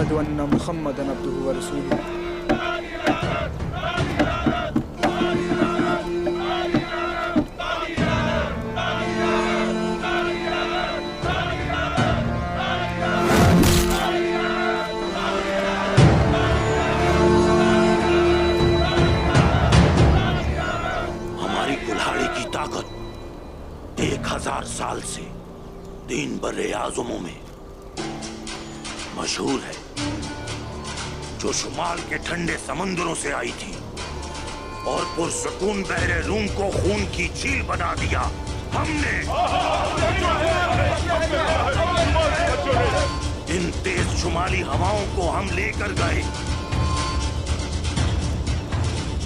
अशहदु अन्ना Muhammadan अब्दुहु व रसूलुहु। हमारी कुल्हाड़ी की ताकत 1000 साल से तीन बर्रे आज़मों में मशहूर है, जो शुमाल के ठंडे समंदरों से आई थी और पुरसकून बहरे रूम को खून की झील बना दिया। हमने इन तेज शुमाली हवाओं को हम लेकर गए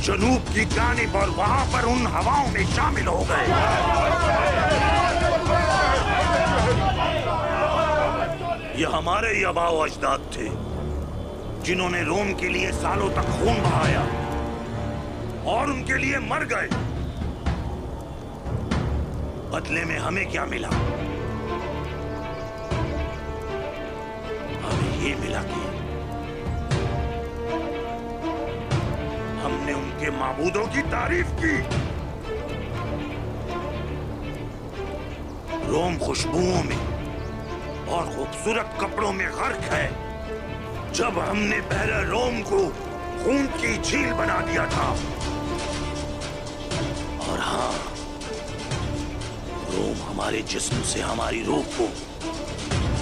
जनूब की जानिब और वहां पर उन हवाओं में शामिल हो गए। ये हमारे ही आबाओ अजदाद थे जिन्होंने रोम के लिए सालों तक खून बहाया और उनके लिए मर गए। बदले में हमें क्या मिला? हमें ये मिला कि हमने उनके माबूदों की तारीफ की। रोम खुशबुओं में और खूबसूरत कपड़ों में गर्क है। जब हमने बहरे रोम को खून की झील बना दिया था, और हाँ, रोम हमारे जिस्म से हमारी रूह को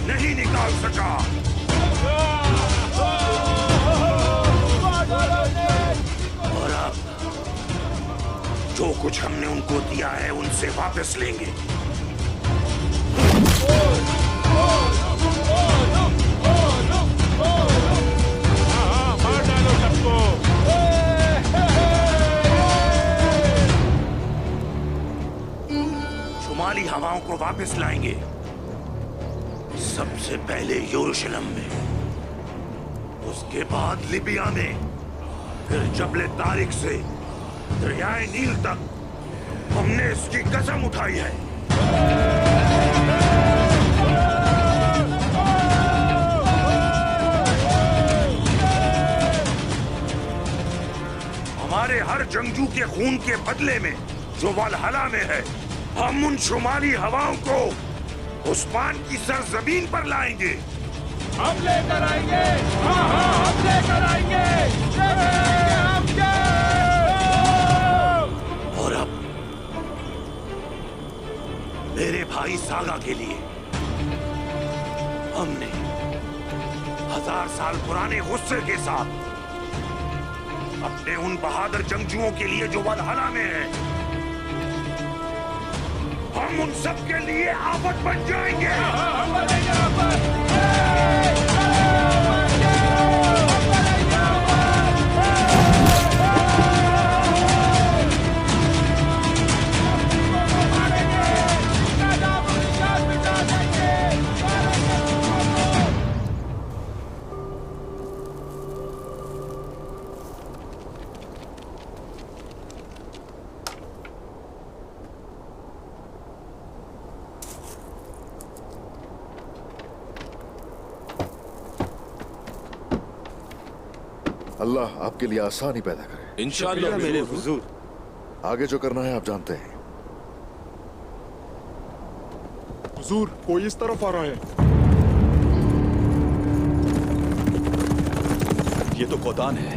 नहीं निकाल सका। और अब जो कुछ हमने उनको दिया है उनसे वापस लेंगे। शुमाली हवाओं को वापस लाएंगे, सबसे पहले यरूशलेम में, उसके बाद लिबिया में, फिर जबले तारिक से दरियाए नील तक। हमने इसकी कसम उठाई है। हमारे हर जंगजू के खून के बदले में जो वल्हला में है, हम उन शुमाली हवाओं को उस्मान की सरजमीन पर लाएंगे। हम लेकर आएंगे। हाँ हाँ, हम लेकर आएंगे। और अब मेरे भाई सागा के लिए हमने 1000 साल पुराने गुस्से के साथ अपने उन बहादुर जंगजुओं के लिए जो वल्हला में है, हम उन सब के लिए आफत बन जाएंगे। हम बनेंगे आफत। अल्लाह आपके लिए आसानी पैदा करे। इंशाअल्लाह मेरे हुजूर। आगे जो करना है आप जानते हैं। हुजूर, कोई इस तरफ आ रहा है। ये तो कोदान है।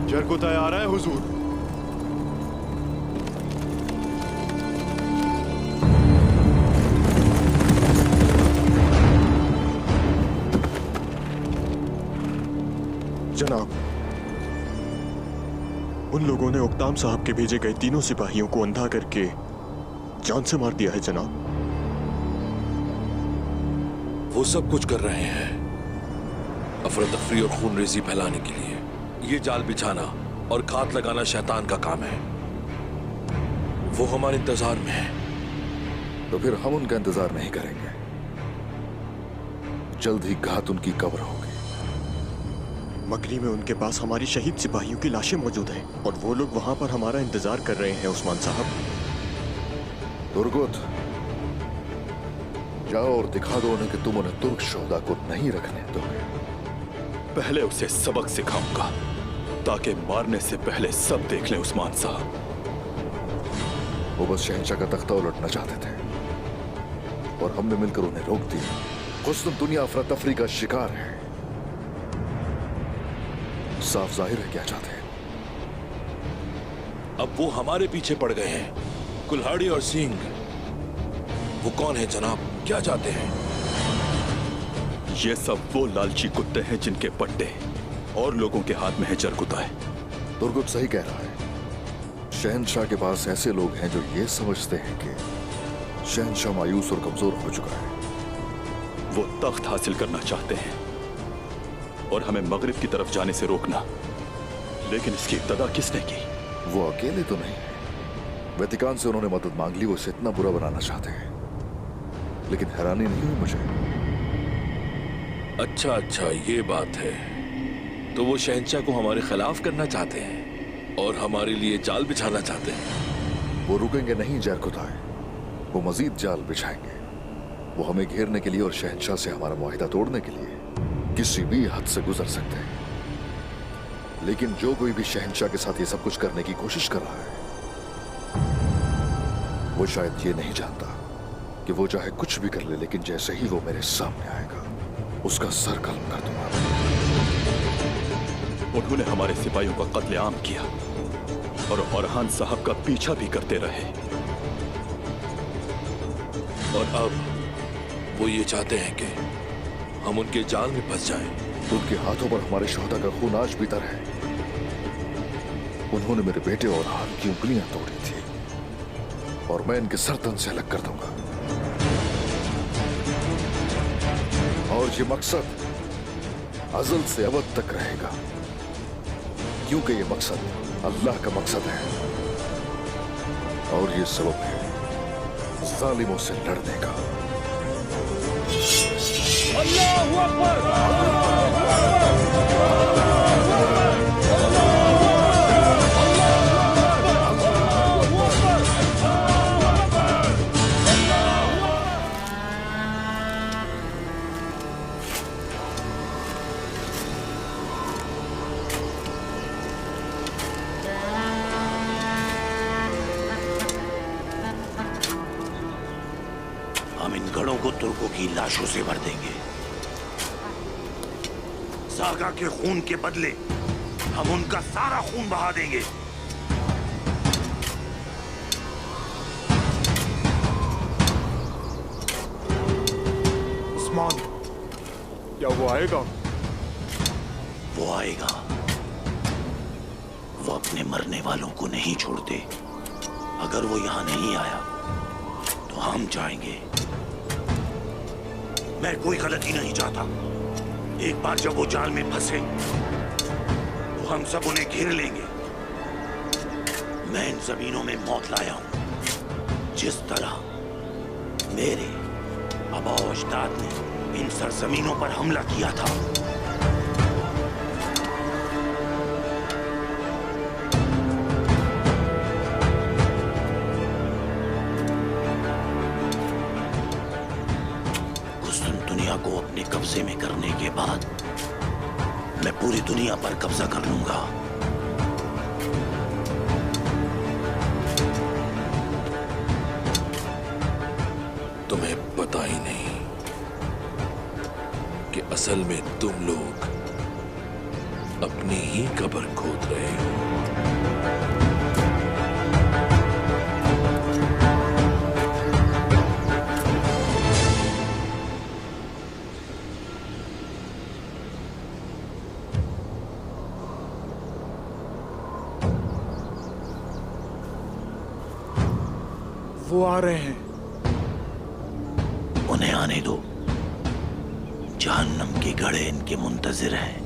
जरकुताय आ रहा है हुजूर। जनाब, उन लोगों ने उक्ताम साहब के भेजे गए तीनों सिपाहियों को अंधा करके जान से मार दिया है जनाब। वो सब कुछ कर रहे हैं अफरा तफरी और खून रेजी फैलाने के लिए। ये जाल बिछाना और घात लगाना शैतान का काम है। वो हमारे इंतजार में है। तो फिर हम उनका इंतजार नहीं करेंगे। जल्द ही घात उनकी कब्र होगी। मकरी में उनके पास हमारी शहीद सिपाहियों की लाशें मौजूद हैं और वो लोग वहां पर हमारा इंतजार कर रहे हैं उस्मान साहब। दुर्गुत, जाओ और दिखा दो उन्हें कि तुम उन्हें तुर्क शोहदा को नहीं रखने दोगे। पहले उसे सबक सिखाऊंगा ताकि मारने से पहले सब देख लें उस्मान साहब। वो बस शहंशाह का तख्ता उलटना चाहते थे और हमने मिलकर उन्हें रोक दिया। कुछ दुनिया अफरा तफरी का शिकार है। साफ जाहिर है क्या चाहते हैं। अब वो हमारे पीछे पड़ गए हैं। कुल्हाड़ी और सिंह, वो कौन है जनाब? क्या चाहते हैं? ये सब वो लालची कुत्ते हैं जिनके पट्टे और लोगों के हाथ में है जरकुताए। तुर्गुत सही कह रहा है। शहंशाह के पास ऐसे लोग हैं जो ये समझते हैं कि शहंशाह मायूस और कमजोर हो चुका है। वो तख्त हासिल करना चाहते हैं और हमें मगरिब की तरफ जाने से रोकना। लेकिन इसकी इब्तदा किसने की? वो अकेले तो नहीं है। वेतिकान से उन्होंने मदद मांग ली। वो इसे इतना बुरा बनाना चाहते हैं, लेकिन हैरानी नहीं हुई मुझे। अच्छा, ये बात है। तो वो शहंशाह को हमारे खिलाफ करना चाहते हैं और हमारे लिए जाल बिछाना चाहते हैं। वो रुकेंगे नहीं जरकुताए। वो मजीद जाल बिछाएंगे। वो हमें घेरने के लिए और शहंशाह से हमारा मुआहिदा तोड़ने के लिए किसी भी हद से गुजर सकते हैं। लेकिन जो कोई भी शहंशाह के साथ ये सब कुछ करने की कोशिश कर रहा है, वो शायद ये नहीं जानता कि वो चाहे कुछ भी कर ले, लेकिन जैसे ही वो मेरे सामने आएगा उसका सर कलम कर दूंगा। उन्होंने हमारे सिपाहियों का कत्लेआम किया और औरहान साहब का पीछा भी करते रहे। और अब वो ये चाहते हैं कि हम उनके जाल में फंस जाएं। उनके हाथों पर हमारे शोहदा का खून आज भी तर है। उन्होंने मेरे बेटे और हाथ की उंगलियां तोड़ी थी और मैं इनके सरतन से अलग कर दूंगा। और ये मकसद अज़ल से अबद तक रहेगा, क्योंकि ये मकसद अल्लाह का मकसद है और ये सबब है जालिमों से लड़ने का। अल्लाहू अकबर। हम इन गढ़ों को तुर्कों की लाशों से भर देंगे। सागा के खून के बदले हम उनका सारा खून बहा देंगे। उस्मान, क्या वो आएगा? वो आएगा। वो अपने मरने वालों को नहीं छोड़ते। अगर वो यहां नहीं आया तो हम जाएंगे। मैं कोई गलती नहीं चाहता। एक बार जब वो जाल में फंसे तो हम सब उन्हें घेर लेंगे। मैं इन जमीनों में मौत लाया हूं, जिस तरह मेरे आबा और अजदाद ने इन सरजमीनों पर हमला किया था। दुनिया को अपने कब्जे में करने के बाद मैं पूरी दुनिया पर कब्जा कर लूंगा। तुम्हें पता ही नहीं कि असल में तुम लोग अपनी ही कब्र खोद रहे हो। वो आ रहे हैं। उन्हें आने दो। जहन्नम के गड़े इनके मुंतजिर हैं।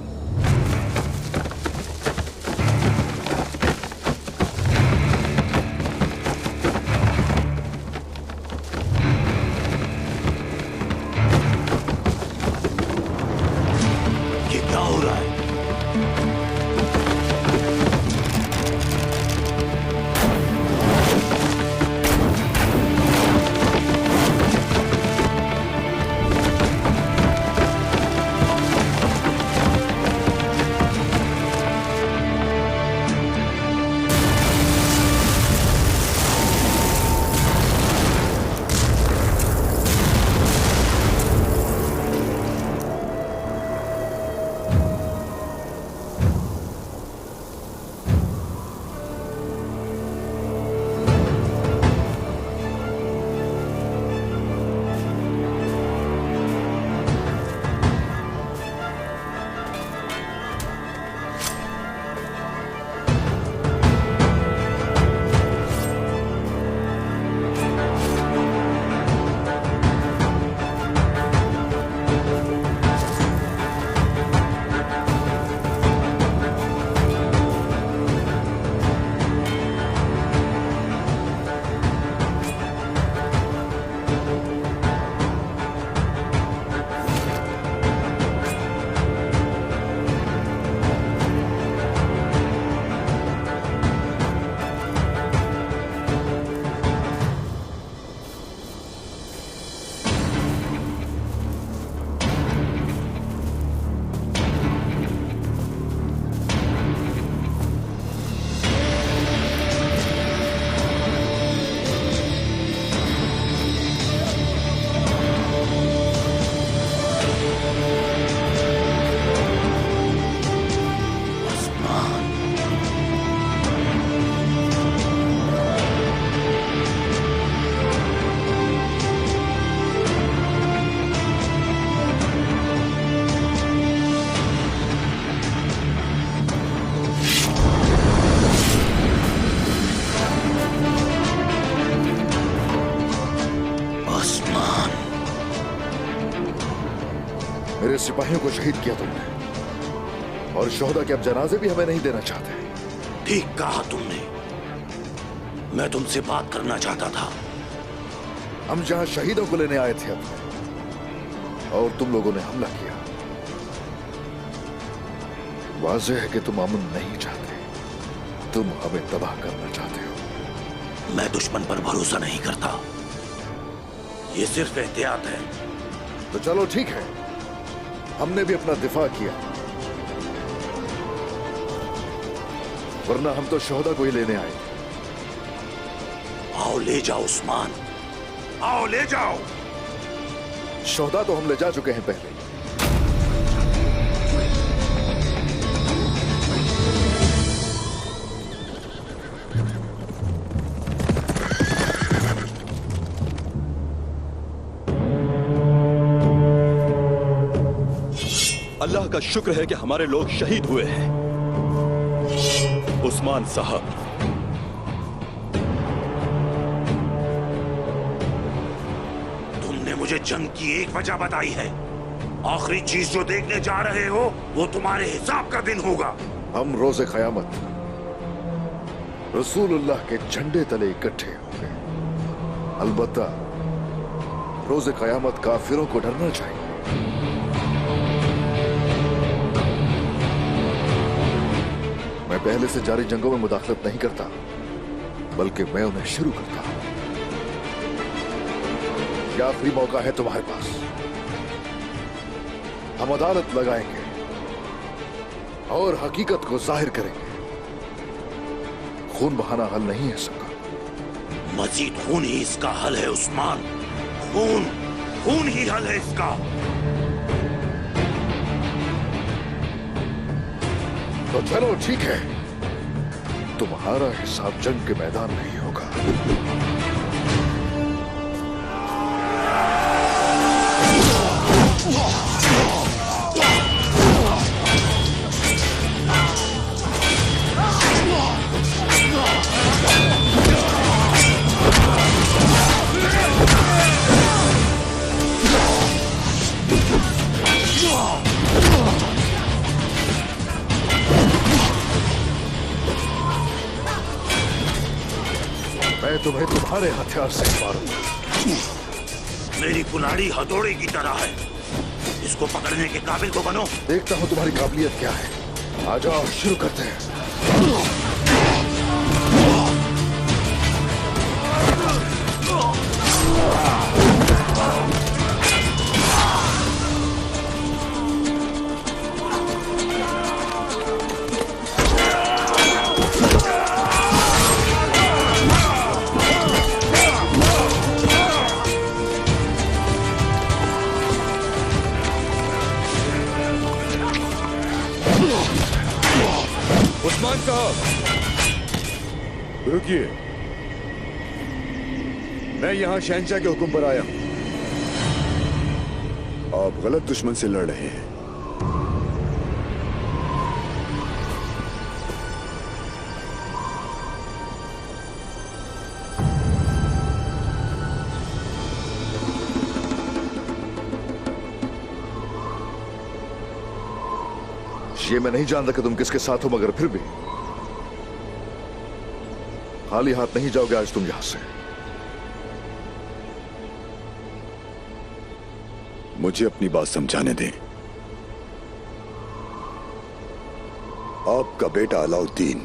ये क्या हो रहा है? सिपाहियों को शहीद किया तुमने, और शोहदा के अब जनाजे भी हमें नहीं देना चाहते। ठीक कहा तुमने। मैं तुमसे बात करना चाहता था। हम जहां शहीदों को लेने आए थे अपने, और तुम लोगों ने हमला किया। वाज़ेह है कि तुम अमन नहीं चाहते, तुम हमें तबाह करना चाहते हो। मैं दुश्मन पर भरोसा नहीं करता, ये सिर्फ एहतियात है। तो चलो ठीक है, हमने भी अपना दिफा किया, वरना हम तो शोहदा को ही लेने आए थे। आओ ले जाओ उस्मान, आओ ले जाओ। शोहदा तो हम ले जा चुके हैं पहले। अल्लाह का शुक्र है कि हमारे लोग शहीद हुए हैं। उस्मान साहब, तुमने मुझे जंग की एक वजह बताई है। आखिरी चीज जो देखने जा रहे हो वो तुम्हारे हिसाब का दिन होगा। हम रोज़े क़यामत रसूलुल्लाह के झंडे तले इकट्ठे होंगे। अलबत्ता रोज़े क़यामत काफिरों को डरना चाहिए। मैं पहले से जारी जंगों में मुदाखलत नहीं करता, बल्कि मैं उन्हें शुरू करता हूं। यह आखिरी मौका है तुम्हारे पास। हम अदालत लगाएंगे और हकीकत को जाहिर करेंगे। खून बहाना हल नहीं है सबका। मजीद खून ही इसका हल है उस्मान। खून, खून ही हल है इसका। तो चलो ठीक है, तुम्हारा हिसाब जंग के मैदान में ही होगा। मैं तुम्हें तुम्हारे हथियार से मारूंगा। मेरी कुल्हाड़ी हथौड़े की तरह है, इसको पकड़ने के काबिल तो बनो। देखता हूं तुम्हारी काबिलियत क्या है। आ जाओ, शुरू करते हैं। उस्मान साहब, रुकिए। मैं यहां शहंशाह के हुक्म पर आया हूं। आप गलत दुश्मन से लड़ रहे हैं। ये मैं नहीं जानता कि तुम किसके साथ हो, मगर फिर भी खाली हाथ नहीं जाओगे आज तुम यहां से। मुझे अपनी बात समझाने दें। आपका बेटा अलाउद्दीन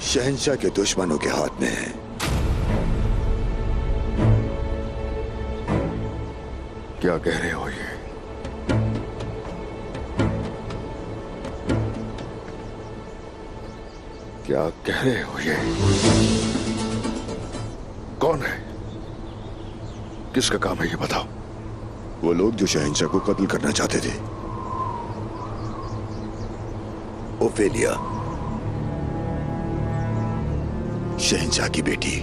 शहंशाह के दुश्मनों के हाथ में है। क्या कह रहे हो ये? क्या कह रहे हो ये? कौन है? किसका काम है ये बताओ। वो लोग जो शहंशाह को कत्ल करना चाहते थे। ओफेलिया, शहंशाह की बेटी।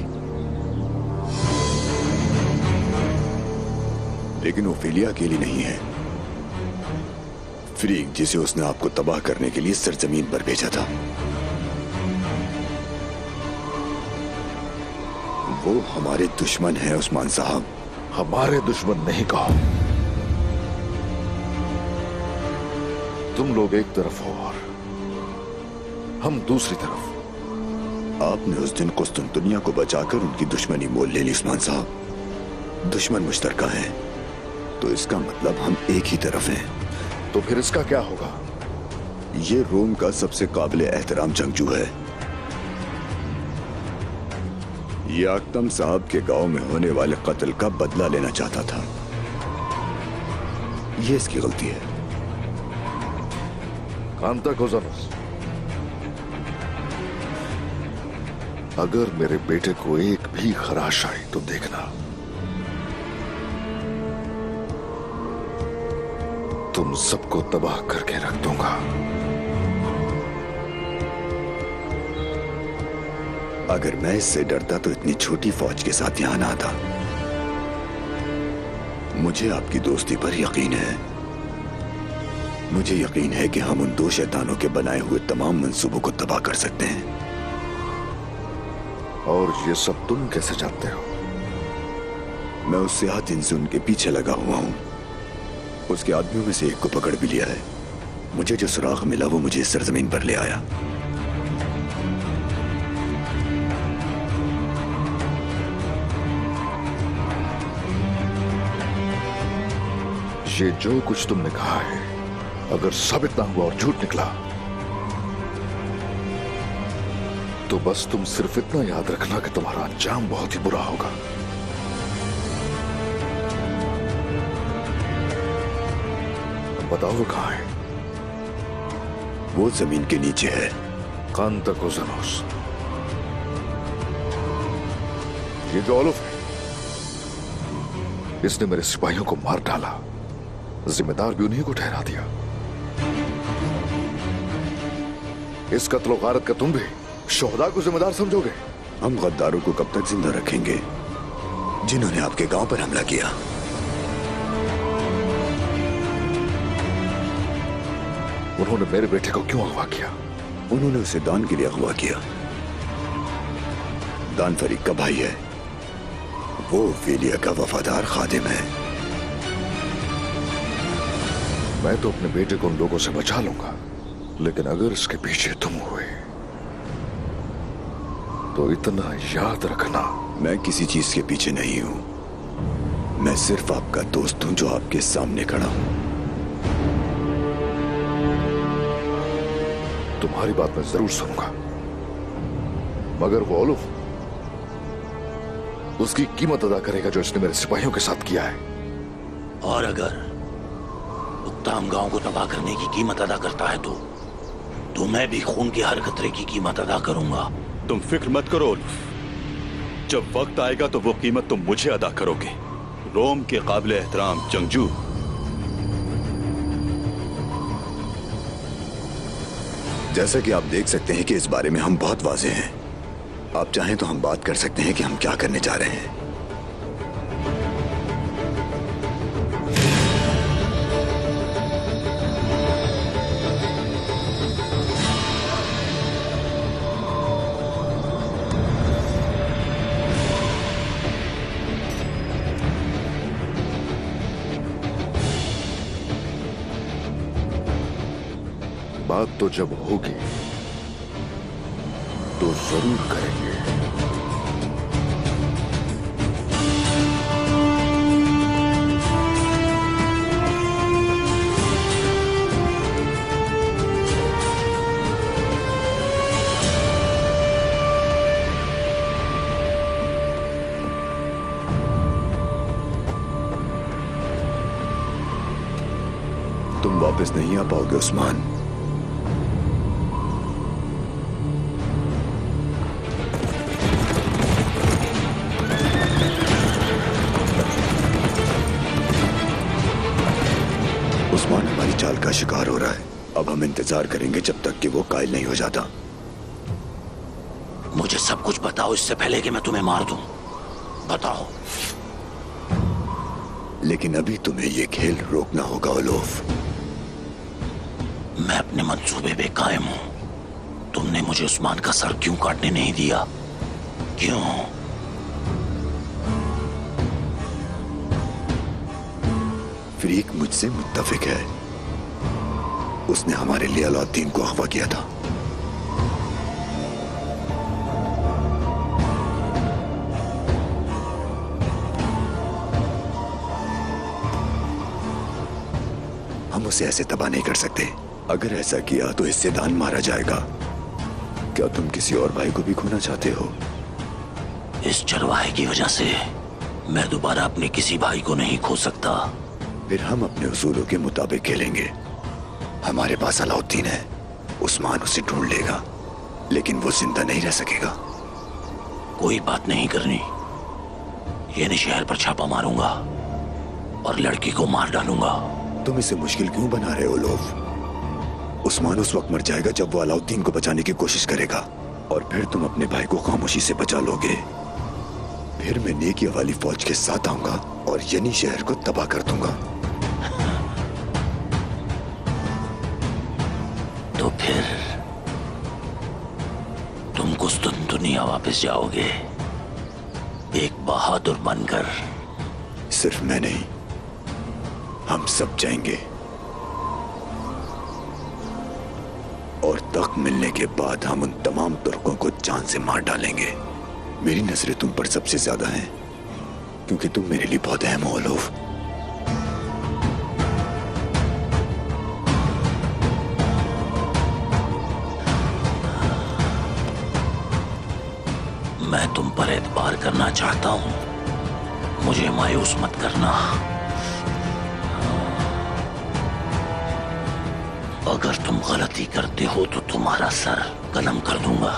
लेकिन ओफेलिया अकेली नहीं है। फ्रीक, जिसे उसने आपको तबाह करने के लिए सरजमीन पर भेजा था, वो हमारे दुश्मन है उस्मान साहब। हमारे दुश्मन नहीं कहो। तुम लोग एक तरफ हो और हम दूसरी तरफ। आपने उस दिन कुस्तुनतुनिया को बचाकर उनकी दुश्मनी मोल ले ली उस्मान साहब। दुश्मन मुश्तरका है तो इसका मतलब हम एक ही तरफ हैं। तो फिर इसका क्या होगा? ये रोम का सबसे काबिल एहतराम जंगजू है। ये आक्तम साहब के गांव में होने वाले कत्ल का बदला लेना चाहता था। ये इसकी गलती है। कांताकोजानोस, अगर मेरे बेटे को एक भी खराश आई तो देखना, तुम सबको तबाह करके रख दूंगा। अगर मैं इससे डरता तो इतनी छोटी फौज के साथ यहां ना आता। मुझे आपकी दोस्ती पर यकीन है। मुझे यकीन है कि हम उन दो शैतानों के बनाए हुए तमाम मंसूबों को तबाह कर सकते हैं। और ये सब तुम कैसे जानते हो? मैं उससे 8 दिन से उनके पीछे लगा हुआ हूं। उसके आदमियों में से एक को पकड़ भी लिया है। मुझे जो सुराग मिला वो मुझे इस सरजमीन पर ले आया। ये जो कुछ तुमने कहा है अगर साबित ना हुआ और झूठ निकला तो बस तुम सिर्फ इतना याद रखना कि तुम्हारा अंजाम बहुत ही बुरा होगा। बताओ वो कहां है? वो जमीन के नीचे है। कांताकोजानोस, ये जो ओलुफ है इसने मेरे सिपाहियों को मार डाला। जिम्मेदार भी उन्हीं को ठहरा दिया। इस कत्ल और गारत का तुम भी शोहदा को जिम्मेदार समझोगे? हम गद्दारों को कब तक जिंदा रखेंगे जिन्होंने आपके गांव पर हमला किया? उन्होंने मेरे बेटे को क्यों अगवा किया? उन्होंने उसे दान के लिए अगवा किया। दान फरीक का भाई है। वो वेलिया का वफादार खादिम है। मैं तो अपने बेटे को उन लोगों से बचा लूंगा, लेकिन अगर इसके पीछे तुम हुए तो इतना याद रखना, मैं किसी चीज के पीछे नहीं हूं। मैं सिर्फ आपका दोस्त हूं जो आपके सामने खड़ा हूं। तुम्हारी बात मैं जरूर सुनूंगा, मगर वो ओलुफ उसकी कीमत अदा करेगा जो इसने मेरे सिपाहियों के साथ किया है। और अगर उत्ताम गांव को तबाह करने की कीमत अदा करता है तो मैं भी खून के हर कतरे की कीमत अदा करूंगा। तुम फिक्र मत करो ओलुफ, जब वक्त आएगा तो वो कीमत तुम मुझे अदा करोगे। रोम के काबिल एहतराम जंगजू। जैसा कि आप देख सकते हैं कि इस बारे में हम बहुत वाज़ेह हैं। आप चाहें तो हम बात कर सकते हैं कि हम क्या करने जा रहे हैं। बात तो जब होगी तो जरूर करेंगे। तुम वापस नहीं आ पाओगे उस्मान। उस्मान हमारी चाल का शिकार हो रहा है। अब हम इंतजार करेंगे जब तक कि वो कायल नहीं हो जाता। मुझे सब कुछ बताओ इससे पहले कि मैं तुम्हें मार दूं। बताओ। लेकिन अभी तुम्हें ये खेल रोकना होगा ओलोफ। मैं अपने मंसूबे पे कायम हूं। तुमने मुझे उस्मान का सर क्यों काटने नहीं दिया? क्यों? फरीक मुझसे मुत्तफिक है। उसने हमारे लिए अलाउद्दीन को अगवा किया था। हम उसे ऐसे तबाह नहीं कर सकते। अगर ऐसा किया तो इससे दान मारा जाएगा। क्या तुम किसी और भाई को भी खोना चाहते हो? इस चरवाहे की वजह से मैं दोबारा अपने किसी भाई को नहीं खो सकता। फिर हम अपने उसूलों के मुताबिक खेलेंगे। हमारे पास अलाउद्दीन है, उस्मान उसे ढूंढ लेगा, लेकिन वो जिंदा नहीं रह सकेगा। कोई बात नहीं करनी। ये शहर पर छापा मारूंगा और लड़की को मार डालूंगा। तुम इसे मुश्किल क्यों बना रहे हो लोग? उस्मान उस वक्त मर जाएगा जब वो अलाउद्दीन को बचाने की कोशिश करेगा, और फिर तुम अपने भाई को खामोशी से बचा लोगे। फिर मैं नेकिया वाली फौज के साथ आऊंगा और यनी शहर को तबाह कर दूंगा। तो फिर तुम कुस्तुनतुनिया वापस जाओगे, एक बहादुर बनकर। सिर्फ मैं नहीं, हम सब जाएंगे। और तख्त मिलने के बाद हम उन तमाम तुर्कों को जान से मार डालेंगे। मेरी नजरें तुम पर सबसे ज्यादा हैं, क्योंकि तुम मेरे लिए बहुत अहम हो ओलोफ। मैं तुम पर एतबार करना चाहता हूं, मुझे मायूस मत करना। अगर तुम गलती करते हो तो तुम्हारा सर कलम कर दूंगा।